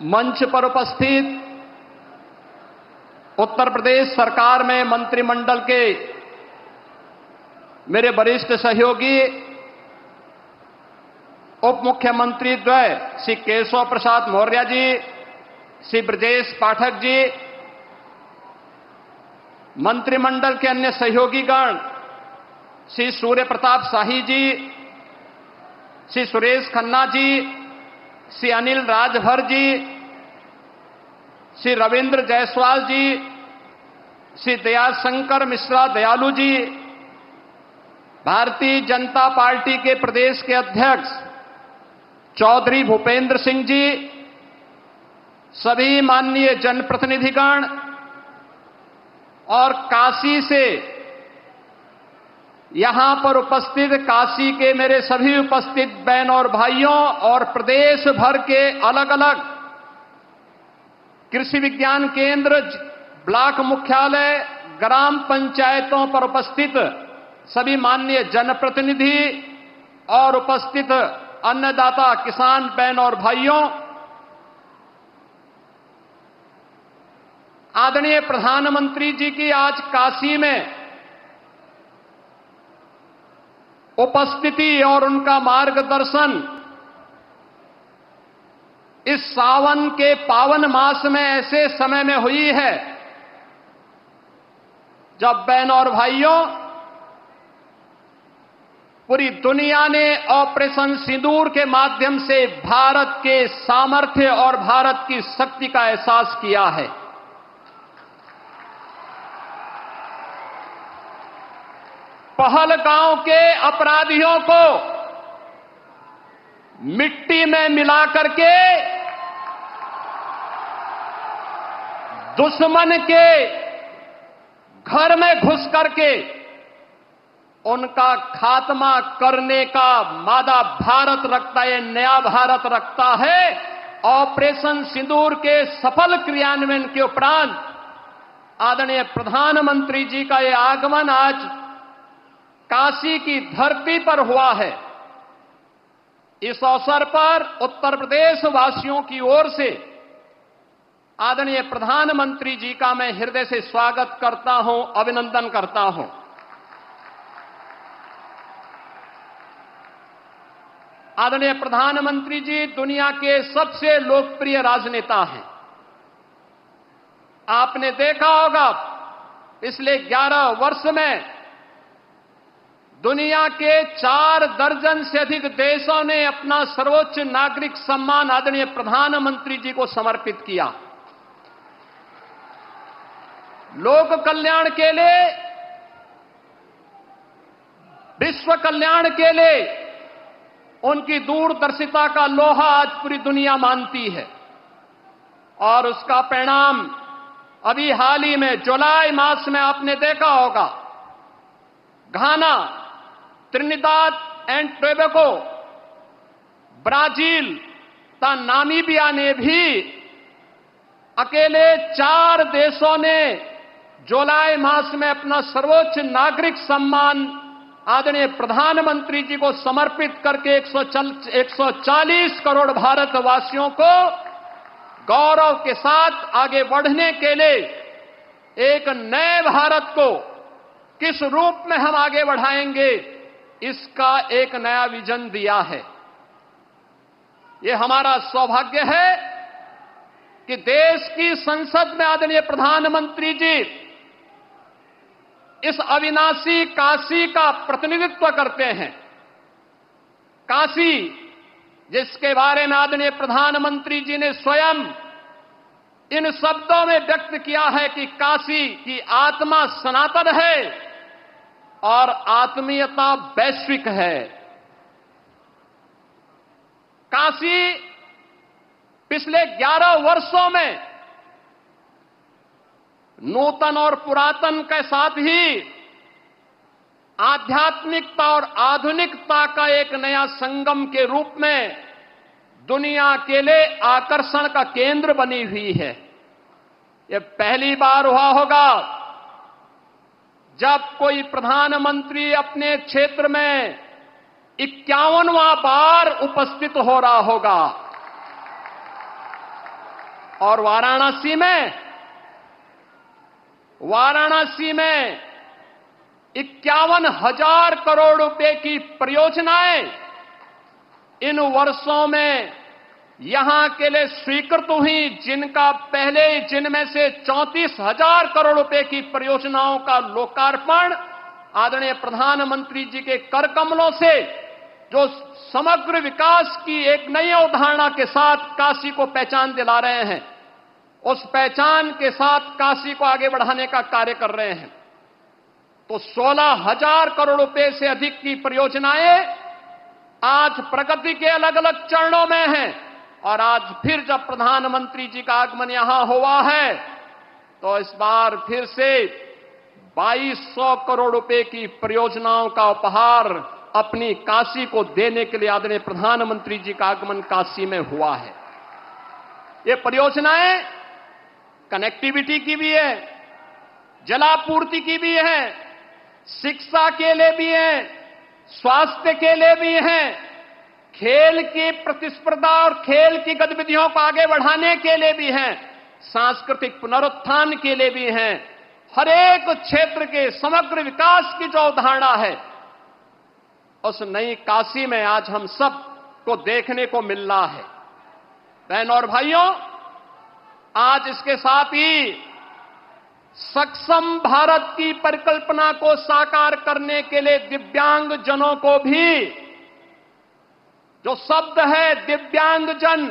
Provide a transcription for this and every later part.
मंच पर उपस्थित उत्तर प्रदेश सरकार में मंत्रिमंडल के मेरे वरिष्ठ सहयोगी उप मुख्यमंत्री द्वय श्री केशव प्रसाद मौर्य जी, श्री ब्रजेश पाठक जी, मंत्रिमंडल के अन्य सहयोगीगण श्री सूर्य प्रताप शाही जी, श्री सुरेश खन्ना जी, श्री अनिल राजभर जी, श्री रविंद्र जायसवाल जी, श्री दयाशंकर मिश्रा दयालु जी, भारतीय जनता पार्टी के प्रदेश के अध्यक्ष चौधरी भूपेंद्र सिंह जी, सभी माननीय जनप्रतिनिधिगण और काशी से यहां पर उपस्थित काशी के मेरे सभी उपस्थित बहन और भाइयों और प्रदेश भर के अलग अलग कृषि विज्ञान केंद्र, ब्लॉक मुख्यालय, ग्राम पंचायतों पर उपस्थित सभी माननीय जनप्रतिनिधि और उपस्थित अन्नदाता किसान बहन और भाइयों, आदरणीय प्रधानमंत्री जी की आज काशी में उपस्थिति और उनका मार्गदर्शन इस सावन के पावन मास में ऐसे समय में हुई है जब बहन और भाइयों पूरी दुनिया ने ऑपरेशन सिंदूर के माध्यम से भारत के सामर्थ्य और भारत की शक्ति का एहसास किया है। पहलगांव के अपराधियों को मिट्टी में मिला करके दुश्मन के घर में घुस करके उनका खात्मा करने का मादा भारत रखता है, नया भारत रखता है। ऑपरेशन सिंदूर के सफल क्रियान्वयन के उपरांत आदरणीय प्रधानमंत्री जी का यह आगमन आज काशी की धरती पर हुआ है। इस अवसर पर उत्तर प्रदेश वासियों की ओर से आदरणीय प्रधानमंत्री जी का मैं हृदय से स्वागत करता हूं, अभिनंदन करता हूं। आदरणीय प्रधानमंत्री जी दुनिया के सबसे लोकप्रिय राजनेता हैं। आपने देखा होगा पिछले 11 वर्ष में दुनिया के 4 दर्जन से अधिक देशों ने अपना सर्वोच्च नागरिक सम्मान आदरणीय प्रधानमंत्री जी को समर्पित किया। लोक कल्याण के लिए, विश्व कल्याण के लिए उनकी दूरदर्शिता का लोहा आज पूरी दुनिया मानती है और उसका परिणाम अभी हाल ही में जुलाई मास में आपने देखा होगा। घाना, त्रिनिदाद एंड टोबैगो, ब्राजील तथा नामीबिया ने भी अकेले 4 देशों ने जुलाई मास में अपना सर्वोच्च नागरिक सम्मान आदरणीय प्रधानमंत्री जी को समर्पित करके 140 करोड़ भारतवासियों को गौरव के साथ आगे बढ़ने के लिए एक नए भारत को किस रूप में हम आगे बढ़ाएंगे, इसका एक नया विजन दिया है। ये हमारा सौभाग्य है कि देश की संसद में आदरणीय प्रधानमंत्री जी इस अविनाशी काशी का प्रतिनिधित्व करते हैं। काशी जिसके बारे में आदरणीय प्रधानमंत्री जी ने स्वयं इन शब्दों में व्यक्त किया है कि काशी की आत्मा सनातन है और आत्मीयता वैश्विक है। काशी पिछले 11 वर्षों में नूतन और पुरातन के साथ ही आध्यात्मिकता और आधुनिकता का एक नया संगम के रूप में दुनिया के लिए आकर्षण का केंद्र बनी हुई है। यह पहली बार हुआ होगा जब कोई प्रधानमंत्री अपने क्षेत्र में 51वां बार उपस्थित हो रहा होगा। और वाराणसी में 51,000 करोड़ रुपए की परियोजनाएं इन वर्षों में यहां के लिए स्वीकृत हुई, जिनमें से 34,000 करोड़ रुपए की परियोजनाओं का लोकार्पण आदरणीय प्रधानमंत्री जी के कर कमलों से, जो समग्र विकास की एक नई अवधारणा के साथ काशी को पहचान दिला रहे हैं, उस पहचान के साथ काशी को आगे बढ़ाने का कार्य कर रहे हैं। तो 16,000 करोड़ रुपए से अधिक की परियोजनाएं आज प्रगति के अलग अलग चरणों में हैं। और आज फिर जब प्रधानमंत्री जी का आगमन यहां हुआ है, तो इस बार फिर से 2,200 करोड़ रुपए की परियोजनाओं का उपहार अपनी काशी को देने के लिए आदरणीय प्रधानमंत्री जी का आगमन काशी में हुआ है। ये परियोजनाएं कनेक्टिविटी की भी है, जलापूर्ति की भी है, शिक्षा के लिए भी है, स्वास्थ्य के लिए भी है, खेल की प्रतिस्पर्धा और खेल की गतिविधियों को आगे बढ़ाने के लिए भी है, सांस्कृतिक पुनरुत्थान के लिए भी है। हर एक क्षेत्र के समग्र विकास की जो अवधारणा है, उस नई काशी में आज हम सब को देखने को मिल रहा है। बहनों और भाइयों, आज इसके साथ ही सक्षम भारत की परिकल्पना को साकार करने के लिए दिव्यांग जनों को भी, जो शब्द है दिव्यांगजन,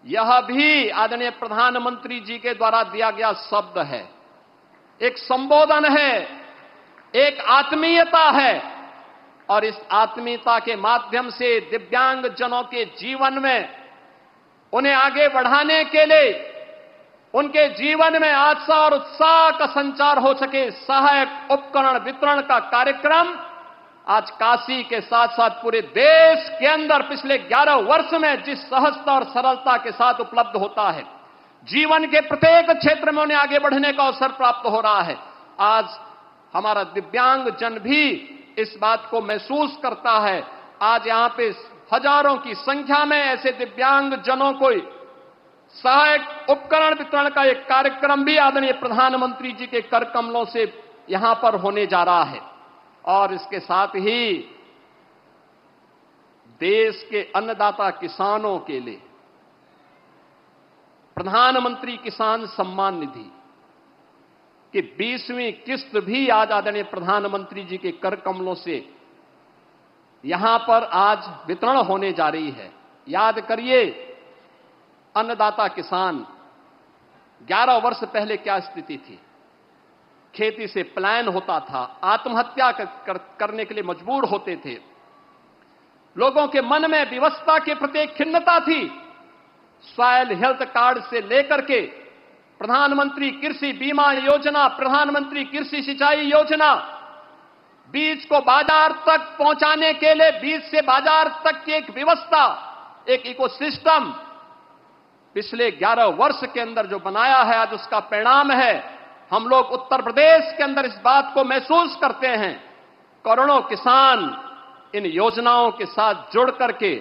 यह भी आदरणीय प्रधानमंत्री जी के द्वारा दिया गया शब्द है, एक संबोधन है, एक आत्मीयता है। और इस आत्मीयता के माध्यम से दिव्यांगजनों के जीवन में उन्हें आगे बढ़ाने के लिए, उनके जीवन में आशा और उत्साह का संचार हो सके, सहायक उपकरण वितरण का कार्यक्रम आज काशी के साथ साथ पूरे देश के अंदर पिछले 11 वर्ष में जिस सहजता और सरलता के साथ उपलब्ध होता है, जीवन के प्रत्येक क्षेत्र में उन्हें आगे बढ़ने का अवसर प्राप्त हो रहा है। आज हमारा दिव्यांग जन भी इस बात को महसूस करता है। आज यहां पे हजारों की संख्या में ऐसे दिव्यांग जनों को सहायक उपकरण वितरण का एक कार्यक्रम भी आदरणीय प्रधानमंत्री जी के कर कमलों से यहां पर होने जा रहा है। और इसके साथ ही देश के अन्नदाता किसानों के लिए प्रधानमंत्री किसान सम्मान निधि की 20वीं किस्त भी आज आदरणीय प्रधानमंत्री जी के कर कमलों से यहां पर आज वितरण होने जा रही है। याद करिए, अन्नदाता किसान 11 वर्ष पहले क्या स्थिति थी। खेती से पलायन होता था, आत्महत्या करने के लिए मजबूर होते थे, लोगों के मन में विवशता के प्रति एक खिन्नता थी। सॉइल हेल्थ कार्ड से लेकर के प्रधानमंत्री कृषि बीमा योजना, प्रधानमंत्री कृषि सिंचाई योजना, बीज को बाजार तक पहुंचाने के लिए बीज से बाजार तक की एक व्यवस्था, एक इकोसिस्टम पिछले 11 वर्ष के अंदर जो बनाया है, आज उसका परिणाम है। हम लोग उत्तर प्रदेश के अंदर इस बात को महसूस करते हैं। करोड़ों किसान इन योजनाओं के साथ जुड़ करके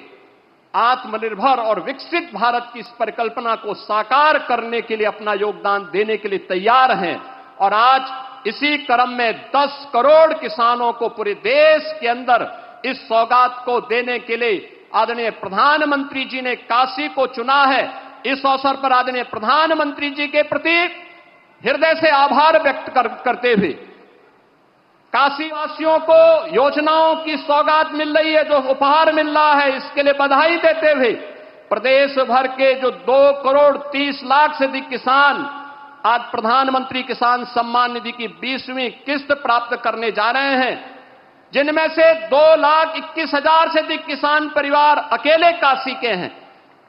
आत्मनिर्भर और विकसित भारत की इस परिकल्पना को साकार करने के लिए अपना योगदान देने के लिए तैयार हैं। और आज इसी क्रम में 10 करोड़ किसानों को पूरे देश के अंदर इस सौगात को देने के लिए आदरणीय प्रधानमंत्री जी ने काशी को चुना है। इस अवसर पर आदरणीय प्रधानमंत्री जी के प्रति हृदय से आभार व्यक्त करते हुए, काशी वासियों को योजनाओं की सौगात मिल रही है, जो उपहार मिल रहा है, इसके लिए बधाई देते हुए प्रदेश भर के जो 2 करोड़ 30 लाख से अधिक किसान आज प्रधानमंत्री किसान सम्मान निधि की 20वीं किस्त प्राप्त करने जा रहे हैं, जिनमें से 2,21,000 से अधिक किसान परिवार अकेले काशी के हैं।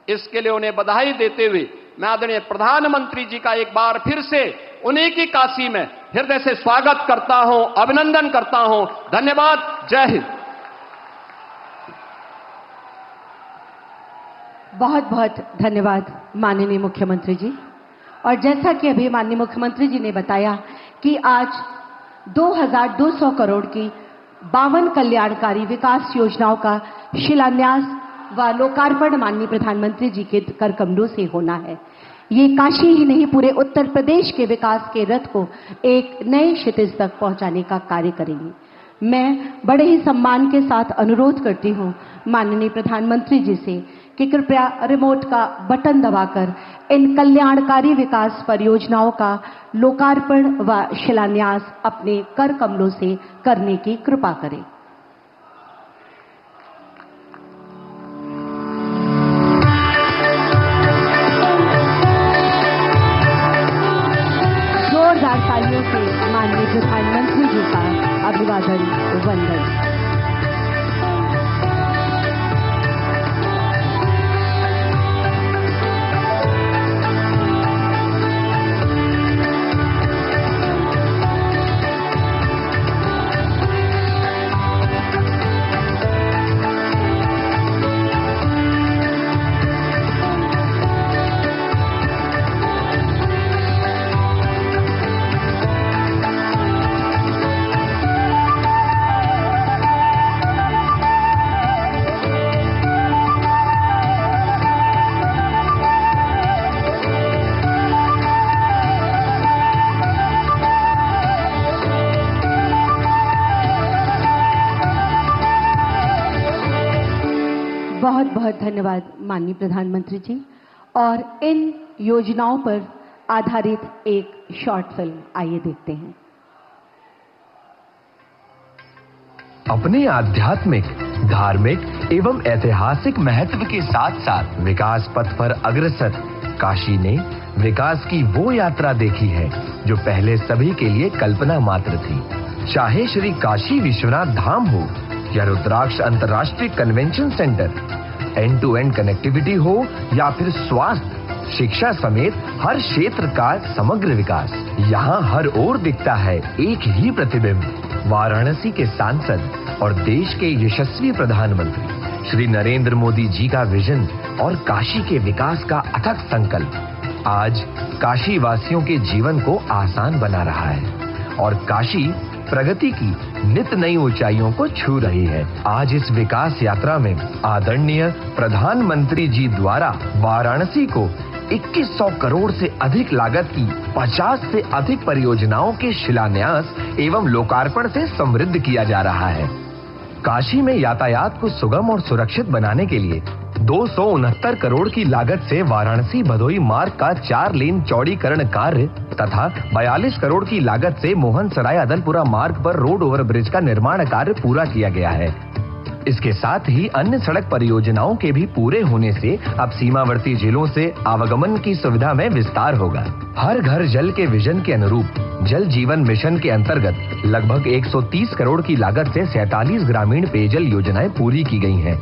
इसके लिए उन्हें बधाई देते हुए मैं आदरणीय प्रधानमंत्री जी का एक बार फिर से उन्हीं की काशी में हृदय से स्वागत करता हूं, अभिनंदन करता हूं। धन्यवाद। जय हिंद। बहुत बहुत धन्यवाद माननीय मुख्यमंत्री जी। और जैसा कि अभी माननीय मुख्यमंत्री जी ने बताया कि आज 2,200 करोड़ की 52 कल्याणकारी विकास योजनाओं का शिलान्यास व लोकार्पण माननीय प्रधानमंत्री जी के कर कमलों से होना है। ये काशी ही नहीं, पूरे उत्तर प्रदेश के विकास के रथ को एक नए क्षितिज तक पहुंचाने का कार्य करेंगे। मैं बड़े ही सम्मान के साथ अनुरोध करती हूं माननीय प्रधानमंत्री जी से कि कृपया रिमोट का बटन दबाकर इन कल्याणकारी विकास परियोजनाओं का लोकार्पण व शिलान्यास अपने कर कमलों से करने की कृपा करें। जोरदार तालियों से माननीय प्रधानमंत्री जी का अभिवादन वंदन। बहुत बहुत धन्यवाद माननीय प्रधानमंत्री जी। और इन योजनाओं पर आधारित एक शॉर्ट फिल्म आइए देखते हैं। अपने आध्यात्मिक, धार्मिक एवं ऐतिहासिक महत्व के साथ साथ विकास पथ पर अग्रसर काशी ने विकास की वो यात्रा देखी है जो पहले सभी के लिए कल्पना मात्र थी। चाहे श्री काशी विश्वनाथ धाम हो या रुद्राक्ष अंतर्राष्ट्रीय convention centre, end to end connectivity हो या फिर स्वास्थ्य, शिक्षा समेत हर क्षेत्र का समग्र विकास, यहाँ हर ओर दिखता है एक ही प्रतिबिंब। वाराणसी के सांसद और देश के यशस्वी प्रधानमंत्री श्री नरेंद्र मोदी जी का विजन और काशी के विकास का अथक संकल्प आज काशी वासियों के जीवन को आसान बना रहा है और काशी प्रगति की नित नई ऊंचाइयों को छू रही है। आज इस विकास यात्रा में आदरणीय प्रधानमंत्री जी द्वारा वाराणसी को 2100 करोड़ से अधिक लागत की 50 से अधिक परियोजनाओं के शिलान्यास एवं लोकार्पण से समृद्ध किया जा रहा है। काशी में यातायात को सुगम और सुरक्षित बनाने के लिए 269 करोड़ की लागत से वाराणसी भदोई मार्ग का 4 लेन चौड़ीकरण कार्य तथा 42 करोड़ की लागत से मोहन सराय अदलपुरा मार्ग पर रोड ओवरब्रिज का निर्माण कार्य पूरा किया गया है। इसके साथ ही अन्य सड़क परियोजनाओं के भी पूरे होने से अब सीमावर्ती जिलों से आवागमन की सुविधा में विस्तार होगा। हर घर जल के विजन के अनुरूप जल जीवन मिशन के अंतर्गत लगभग 130 करोड़ की लागत से 47 ग्रामीण पेयजल योजनाएं पूरी की गई हैं,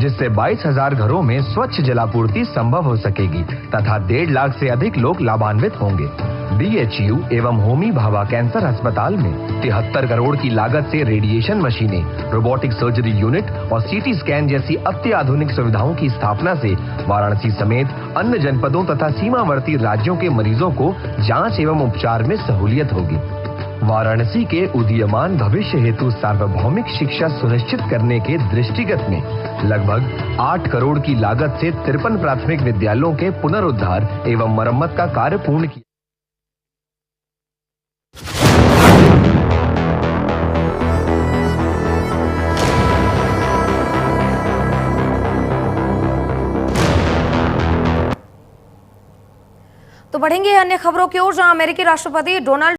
जिससे 22,000 घरों में स्वच्छ जलापूर्ति संभव हो सकेगी तथा 1.5 लाख से अधिक लोग लाभान्वित होंगे। BHU एवं होमी भाभा कैंसर अस्पताल में 73 करोड़ की लागत से रेडिएशन मशीनें, रोबोटिक सर्जरी यूनिट और CT स्कैन जैसी अत्याधुनिक सुविधाओं की स्थापना से वाराणसी समेत अन्य जनपदों तथा सीमावर्ती राज्यों के मरीजों को जांच एवं उपचार में सहूलियत होगी। वाराणसी के उदीयमान भविष्य हेतु सार्वभौमिक शिक्षा सुनिश्चित करने के दृष्टिगत में लगभग 8 करोड़ की लागत से 53 प्राथमिक विद्यालयों के पुनरुद्धार एवं मरम्मत का कार्य पूर्ण किया। तो बढ़ेंगे अन्य खबरों की ओर, जहां अमेरिकी राष्ट्रपति डोनाल्ड